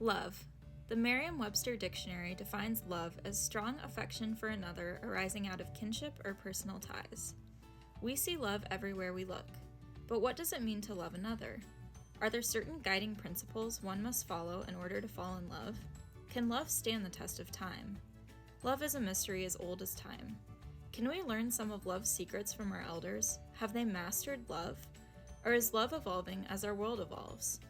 Love. The Merriam-Webster Dictionary defines love as strong affection for another arising out of kinship or personal ties. We see love everywhere we look. But what does it mean to love another? Are there certain guiding principles one must follow in order to fall in love? Can love stand the test of time? Love is a mystery as old as time. Can we learn some of love's secrets from our elders? Have they mastered love? Or is love evolving as our world evolves?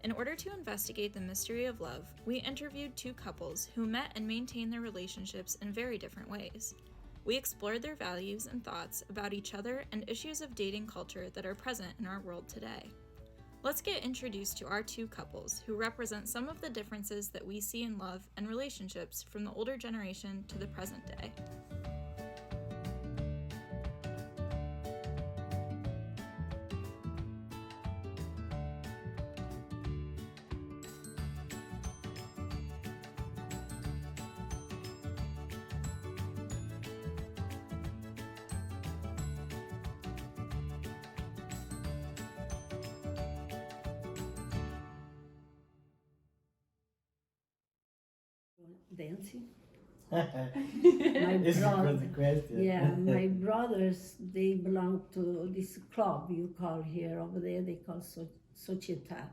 In order to investigate the mystery of love, we interviewed two couples who met and maintained their relationships in very different ways. We explored their values and thoughts about each other and issues of dating culture that are present in our world today. Let's get introduced to our two couples who represent some of the differences that we see in love and relationships from the older generation to the present day. Dancing. It's a good question. Yeah, my brothers, they belong to this club you call here, over there they call Società,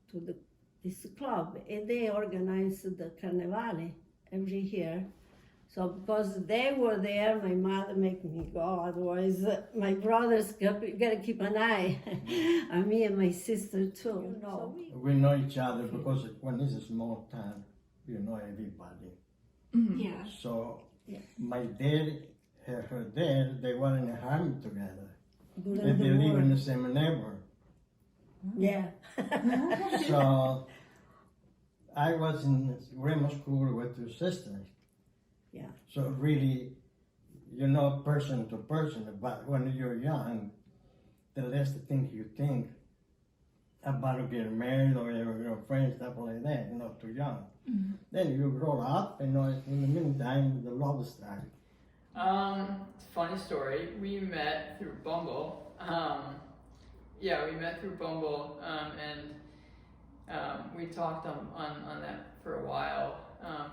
to this club, and they organize the Carnevale every year. So because they were there, my mother make me go, otherwise my brothers gotta keep an eye on me and my sister too. You know. We know each other because when it's a small town, you know everybody. Mm-hmm. Yeah. So Yeah. my dad, her dad, they were in the army together. During And the they live war. in the same neighborhood. Yeah. So I was in grammar school with two sisters. Yeah. So really, you know, person to person, but when you're young, the less the things you think about getting married or your friends, stuff like that, you know, too young. Mm-hmm. Then you grow up, and in the meantime, the love started. It's a funny story. We met through Bumble. We met through Bumble, and we talked on that for a while,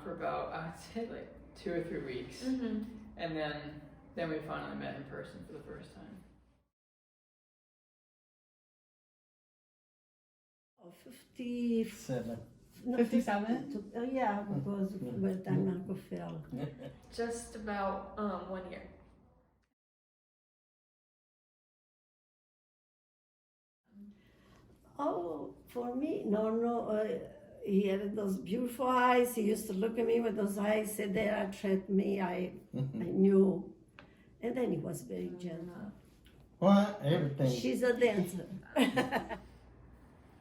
for about, I'd say like 2 or 3 weeks. Mm-hmm. And then we finally met in person for the first time. 57. 57? Yeah, because by the time Marco fell. Just about 1 year. Oh, for me, no. He had those beautiful eyes. He used to look at me with those eyes, said that attract me. I knew. And then he was very gentle. Well, everything. She's a dancer.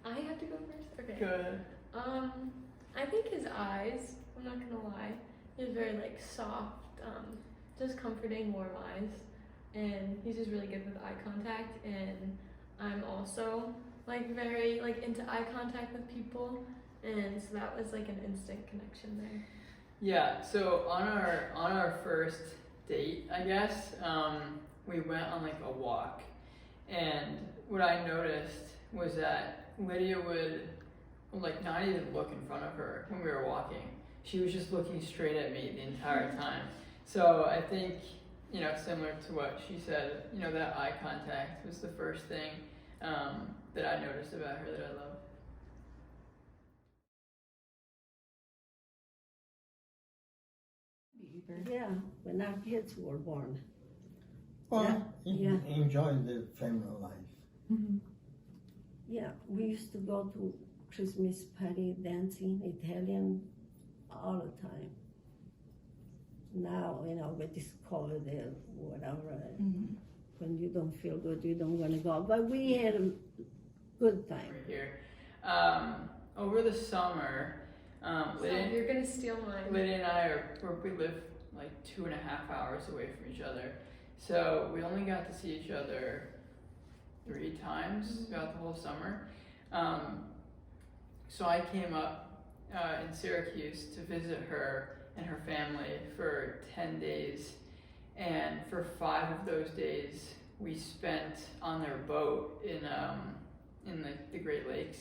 I have to go first? Okay. Good. I think his eyes, I'm not gonna lie, he's very like soft, just comforting, warm eyes. And he's just really good with eye contact, and I'm also like very like into eye contact with people, and so that was like an instant connection there. Yeah, so on our first date, I guess, we went on like a walk, and what I noticed was that Lydia would like not even look in front of her when we were walking. She was just looking straight at me the entire time. So I think, similar to what she said, that eye contact was the first thing that I noticed about her that I love. Yeah, when our kids were born. Well, Yeah. enjoy the family life. Mm-hmm. Yeah, we used to go to Christmas party dancing, Italian, all the time. Now, with this COVID and whatever, when you don't feel good, you don't want to go. But we had a good time. Right here. Over the summer, You're gonna steal mine. Lydia and I we live like 2.5 hours away from each other. So we only got to see each other 3 times throughout the whole summer. So I came up in Syracuse to visit her and her family for 10 days. And for 5 of those days, we spent on their boat in the Great Lakes.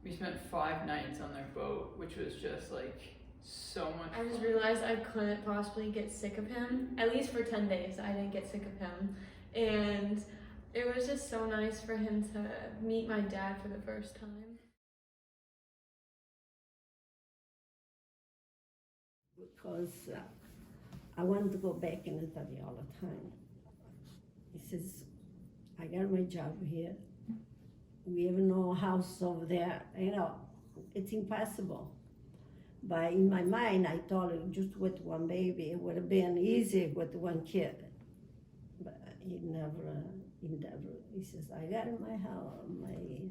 we spent 5 nights on their boat, which was just like so much I just fun. realized I couldn't possibly get sick of him. At least for 10 days, I didn't get sick of him. And it was just so nice for him to meet my dad for the first time. Because I want to go back in Italy all the time. He says, I got my job here. We have no house over there. You know, it's impossible. But in my mind, I thought just with one baby, it would have been easy with one kid. But he never. He says, I got my house, my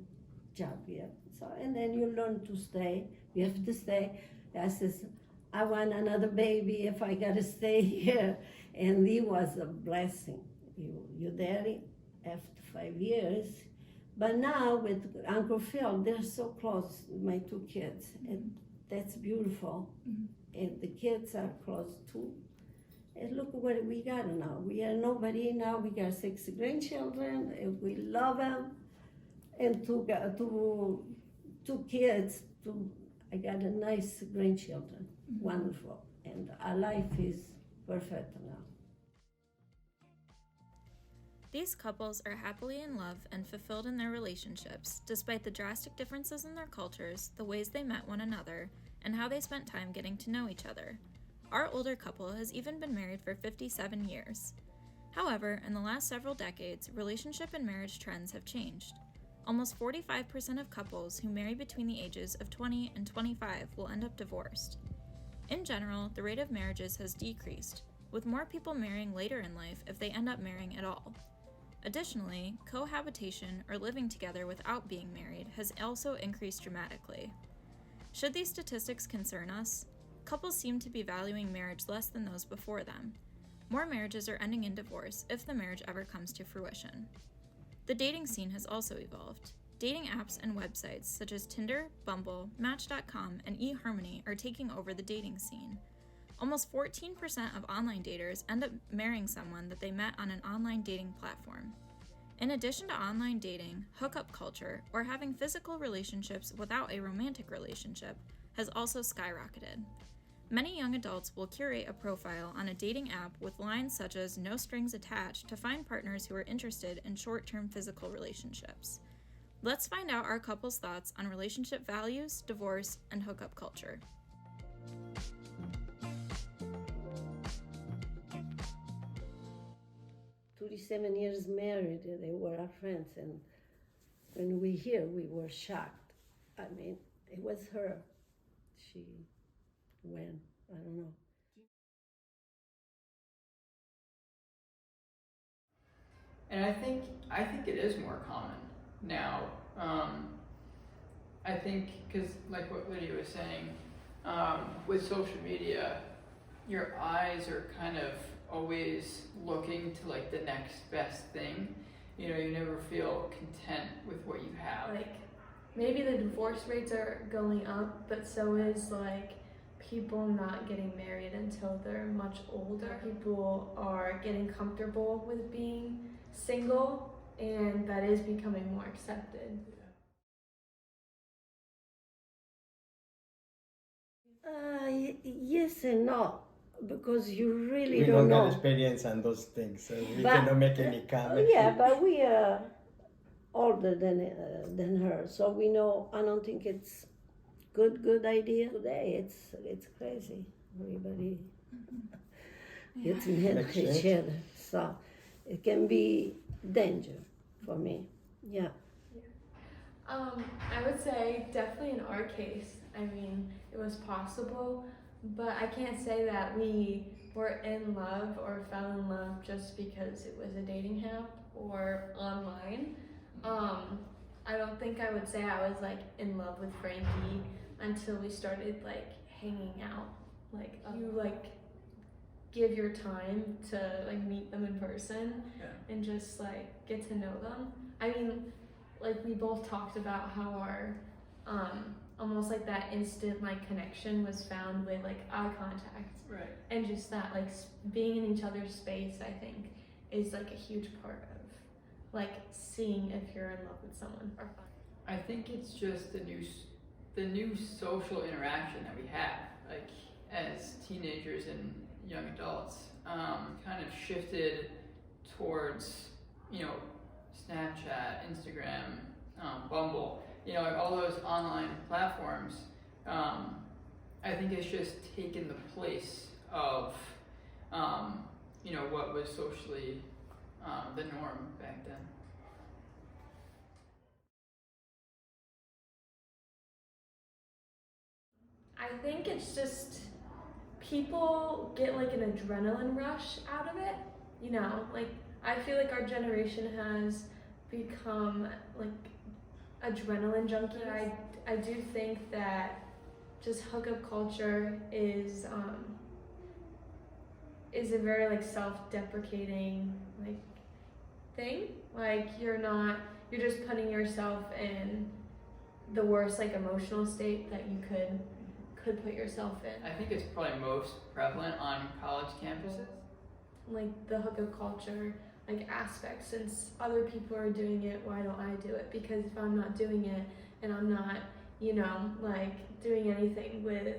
job here. So, and then you learn to stay. You have to stay. I says, I want another baby if I gotta stay here. And he was a blessing. Your daddy, after 5 years. But now with Uncle Phil, they're so close, my 2 kids. And that's beautiful. And the kids are close too. And look what we got now. We are nobody now. We got 6 grandchildren, and we love them. And two kids. I got a nice grandchildren, wonderful. And our life is perfect now. These couples are happily in love and fulfilled in their relationships, despite the drastic differences in their cultures, the ways they met one another, and how they spent time getting to know each other. Our older couple has even been married for 57 years. However, in the last several decades, relationship and marriage trends have changed. Almost 45% of couples who marry between the ages of 20 and 25 will end up divorced. In general, the rate of marriages has decreased, with more people marrying later in life if they end up marrying at all. Additionally, cohabitation or living together without being married has also increased dramatically. Should these statistics concern us? Couples seem to be valuing marriage less than those before them. More marriages are ending in divorce if the marriage ever comes to fruition. The dating scene has also evolved. Dating apps and websites such as Tinder, Bumble, Match.com, and eHarmony are taking over the dating scene. Almost 14% of online daters end up marrying someone that they met on an online dating platform. In addition to online dating, hookup culture, or having physical relationships without a romantic relationship, has also skyrocketed. Many young adults will curate a profile on a dating app with lines such as "no strings attached" to find partners who are interested in short-term physical relationships. Let's find out our couple's thoughts on relationship values, divorce, and hookup culture. "27 years married, they were our friends, and when we hear, we were shocked. I mean, it was her. She went, I don't know. And I think it is more common now. I think because, like what Lydia was saying, with social media, your eyes are kind of always looking to like the next best thing. You know, you never feel content with what you have. Like, maybe the divorce rates are going up, but so is like people not getting married until they're much older. People are getting comfortable with being single, and that is becoming more accepted. Yes and no, because you really We don't don't know. have experience on those things, so we But- cannot make any comment. Yeah, but we are older than her, so we know. I don't think it's good idea. Today, it's crazy. Everybody gets mad at Makes each sense. other, so it can be danger for me. Yeah. I would say definitely in our case, I mean, it was possible, but I can't say that we were in love or fell in love just because it was a dating app or online. I don't think I would say I was like in love with Frankie until we started like hanging out. Like you like give your time to like meet them in person and just like get to know them. I mean, like we both talked about how our almost like that instant like connection was found with like eye contact, Right. and just that like being in each other's space, I think is like a huge part of like seeing if you're in love with someone or fun. I think it's just the the new social interaction that we have, like as teenagers and young adults, kind of shifted towards, you know, Snapchat, Instagram, Bumble, you know, like all those online platforms. I think it's just taken the place of, you know, what was socially the norm back then. I think it's just people get like an adrenaline rush out of it. You know, like I feel like our generation has become like adrenaline junkies. I do think that just hookup culture is a very like self-deprecating like thing. Like you're just putting yourself in the worst like emotional state that you could put yourself in. I think it's probably most prevalent on college campuses. Like the hookup culture like aspect, since other people are doing it, why don't I do it? Because if I'm not doing it and I'm not, you know, like doing anything with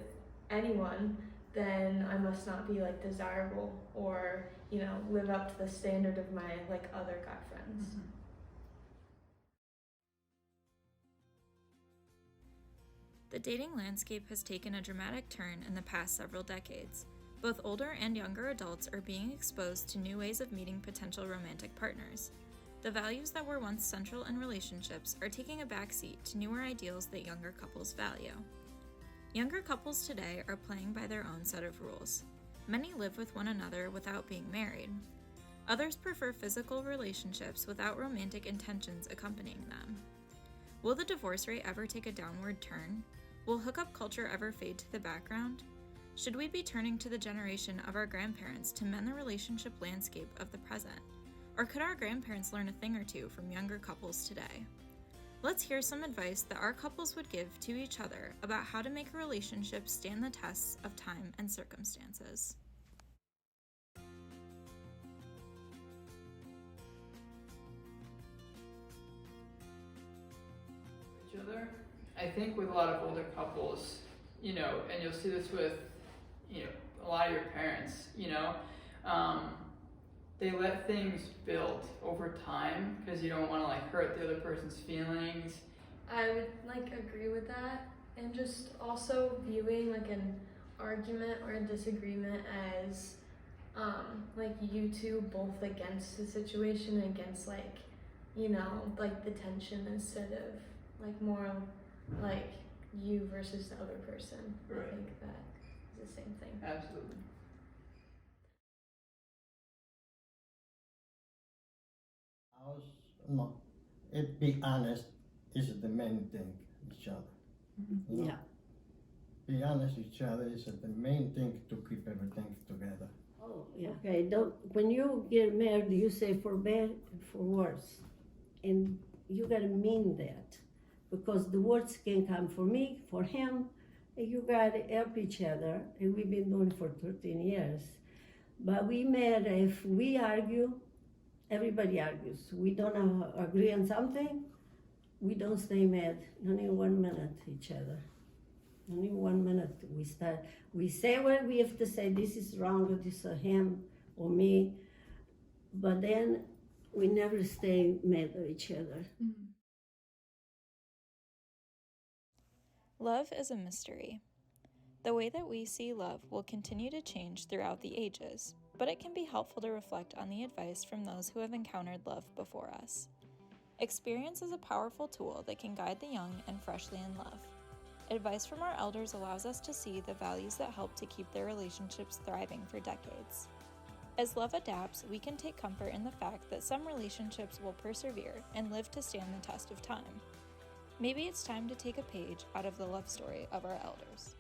anyone, then I must not be like desirable or, you know, live up to the standard of my like other guy friends. Mm-hmm. The dating landscape has taken a dramatic turn in the past several decades. Both older and younger adults are being exposed to new ways of meeting potential romantic partners. The values that were once central in relationships are taking a backseat to newer ideals that younger couples value. Younger couples today are playing by their own set of rules. Many live with one another without being married. Others prefer physical relationships without romantic intentions accompanying them. Will the divorce rate ever take a downward turn? Will hookup culture ever fade to the background? Should we be turning to the generation of our grandparents to mend the relationship landscape of the present? Or could our grandparents learn a thing or two from younger couples today? Let's hear some advice that our couples would give to each other about how to make a relationship stand the tests of time and circumstances. Each other. I think with a lot of older couples, you know, and you'll see this with, you know, a lot of your parents, you know, they let things build over time because you don't want to like hurt the other person's feelings. I would like agree with that, and just also viewing like an argument or a disagreement as like you two both against the situation, against like, you know, like the tension, instead of like more like you versus the other person. Right. I think that is the same thing. Absolutely. No, it be honest is the main thing, each other. You know? Yeah. Be honest each other is the main thing to keep everything together. Oh, yeah. Okay, when you get married, you say for better, for worse. And you gotta mean that. Because the words can come for me, for him, and you gotta help each other. And we've been doing it for 13 years. But we met, if we argue, everybody argues. We don't agree on something, we don't stay mad, not even 1 minute each other. Not even 1 minute. We say what we have to say, this is wrong, this is him or me, but then we never stay mad at each other. Love is a mystery. The way that we see love will continue to change throughout the ages, but it can be helpful to reflect on the advice from those who have encountered love before us. Experience is a powerful tool that can guide the young and freshly in love. Advice from our elders allows us to see the values that help to keep their relationships thriving for decades. As love adapts, we can take comfort in the fact that some relationships will persevere and live to stand the test of time. Maybe it's time to take a page out of the love story of our elders.